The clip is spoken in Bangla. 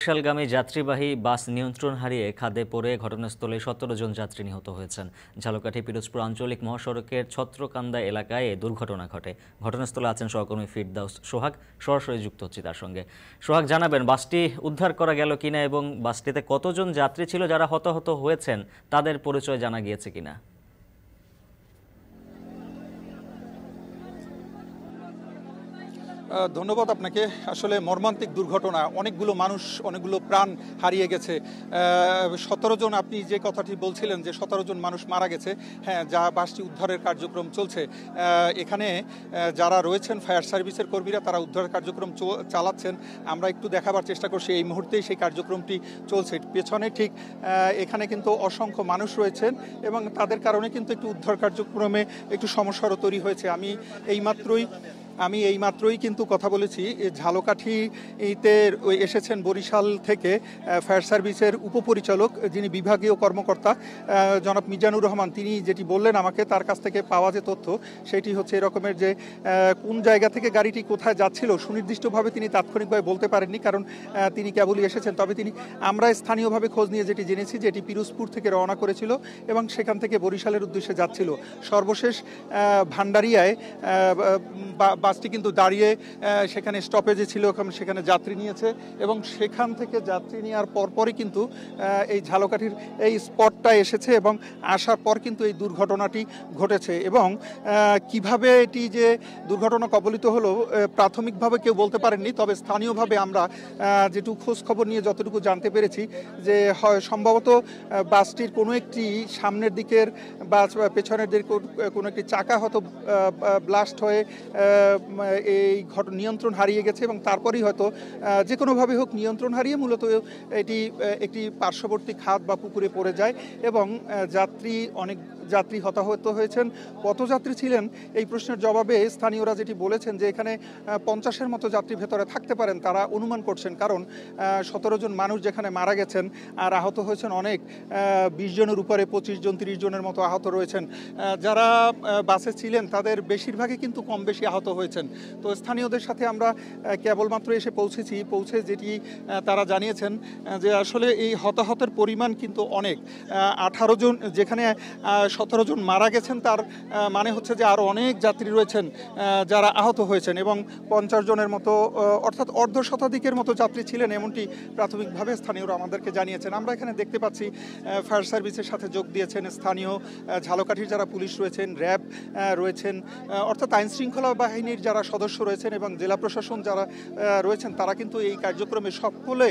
বরিশালগামী যাত্রীবাহী বাস নিয়ন্ত্রণ হারিয়ে খাদে পড়ে ঘটনাস্থলে ১৭ জন যাত্রী নিহত হয়েছেন। ঝালকাঠি পিরোজপুর আঞ্চলিক মহাসড়কের ছত্রকান্দা এলাকায় এ দুর্ঘটনা ঘটে। ঘটনাস্থলে আছেন সহকর্মী ফিরদাউস সোহাগ। সরাসরি যুক্ত হচ্ছি তার সঙ্গে। সোহাগ, জানাবেন বাসটি উদ্ধার করা গেল কিনা এবং বাসটিতে কতজন যাত্রী ছিল যারা হতাহত হয়েছেন তাদের পরিচয় জানা গিয়েছে কিনা? ধন্যবাদ আপনাকে। আসলে মর্মান্তিক দুর্ঘটনা, অনেকগুলো মানুষ, অনেকগুলো প্রাণ হারিয়ে গেছে। ১৭ জন, আপনি যে কথাটি বলছিলেন যে ১৭ জন মানুষ মারা গেছে, হ্যাঁ, যা বাসটি উদ্ধারের কার্যক্রম চলছে। এখানে যারা রয়েছেন ফায়ার সার্ভিসের কর্মীরা, তারা উদ্ধার কার্যক্রম চালাচ্ছেন। আমরা একটু দেখাবার চেষ্টা করছি, এই মুহূর্তেই সেই কার্যক্রমটি চলছে। পেছনে ঠিক এখানে কিন্তু অসংখ্য মানুষ রয়েছেন এবং তাদের কারণে কিন্তু একটু উদ্ধার কার্যক্রমে একটু সমস্যারও তৈরি হয়েছে। আমি এইমাত্রই কিন্তু কথা বলেছি, ঝালকাঠিতে এসেছেন বরিশাল থেকে ফায়ার সার্ভিসের উপপরিচালক, যিনি বিভাগীয় কর্মকর্তা জনাব মিজানুর রহমান। তিনি যেটি বললেন আমাকে, তার কাছ থেকে পাওয়া যে তথ্য সেটি হচ্ছে এরকমের যে কোন জায়গা থেকে গাড়িটি কোথায় যাচ্ছিল সুনির্দিষ্টভাবে তিনি তাৎক্ষণিকভাবে বলতে পারেননি, কারণ তিনি কেবলই এসেছেন। তবে আমরা স্থানীয়ভাবে খোঁজ নিয়ে যেটি জেনেছি যে এটি পিরোজপুর থেকে রওনা করেছিল এবং সেখান থেকে বরিশালের উদ্দেশ্যে যাচ্ছিল। সর্বশেষ ভান্ডারিয়ায় বাসটি কিন্তু দাঁড়িয়ে সেখানে স্টপেজে ছিল, সেখানে যাত্রী নিয়েছে এবং সেখান থেকে যাত্রী নেওয়ার পরপরই কিন্তু এই ঝালকাঠির এই স্পটটা এসেছে এবং আসার পর কিন্তু এই দুর্ঘটনাটি ঘটেছে। এবং কিভাবে এটি যে দুর্ঘটনা কবলিত হলো প্রাথমিকভাবে কেউ বলতে পারেননি। তবে স্থানীয়ভাবে আমরা যেটুকু খোঁজ খবর নিয়ে যতটুকু জানতে পেরেছি যে সম্ভবত বাসটির কোনো একটি সামনের দিকের বা পেছনের দিকে কোনো একটি চাকা হয়তো ব্লাস্ট হয়ে এই নিয়ন্ত্রণ হারিয়ে গেছে এবং তারপরেই হয়তো যে কোনোভাবে হোক নিয়ন্ত্রণ হারিয়ে মূলত এটি একটি পার্শ্ববর্তী খাদ বা পুকুরে পড়ে যায় এবং অনেক যাত্রী হতাহত হয়েছেন। কত যাত্রী ছিলেন এই প্রশ্নের জবাবে স্থানীয়রা যেটি বলেছেন যে এখানে ৫০-এর মতো যাত্রী ভেতরে থাকতে পারেন তারা অনুমান করছেন, কারণ ১৭ জন মানুষ যেখানে মারা গেছেন আর আহত হয়েছেন অনেক, ২০ জনের উপরে, ২৫ জন ৩০ জনের মতো আহত রয়েছেন। যারা বাসে ছিলেন তাদের বেশিরভাগই কিন্তু কম বেশি আহত হয়েছেন। তো স্থানীয়দের সাথে আমরা কেবলমাত্র এসে পৌঁছে যেটি তারা জানিয়েছেন যে আসলে এই হতাহতের পরিমাণ কিন্তু অনেক। ১৮ জন, যেখানে ১৭ জন মারা গেছেন তার মানে হচ্ছে যে আরও অনেক যাত্রী রয়েছেন যারা আহত হয়েছেন এবং ৫০ জনের মতো, অর্থাৎ অর্ধ শতাধিকের মতো যাত্রী ছিলেন, এমনটি প্রাথমিকভাবে স্থানীয়রা আমাদেরকে জানিয়েছেন। আমরা এখানে দেখতে পাচ্ছি ফায়ার সার্ভিসের সাথে যোগ দিয়েছেন স্থানীয় ঝালকাঠির যারা পুলিশ রয়েছেন, র্যাব রয়েছেন, অর্থাৎ আইনশৃঙ্খলা বাহিনীর যারা সদস্য রয়েছেন এবং জেলা প্রশাসন যারা রয়েছেন, তারা কিন্তু এই কার্যক্রমে সকলে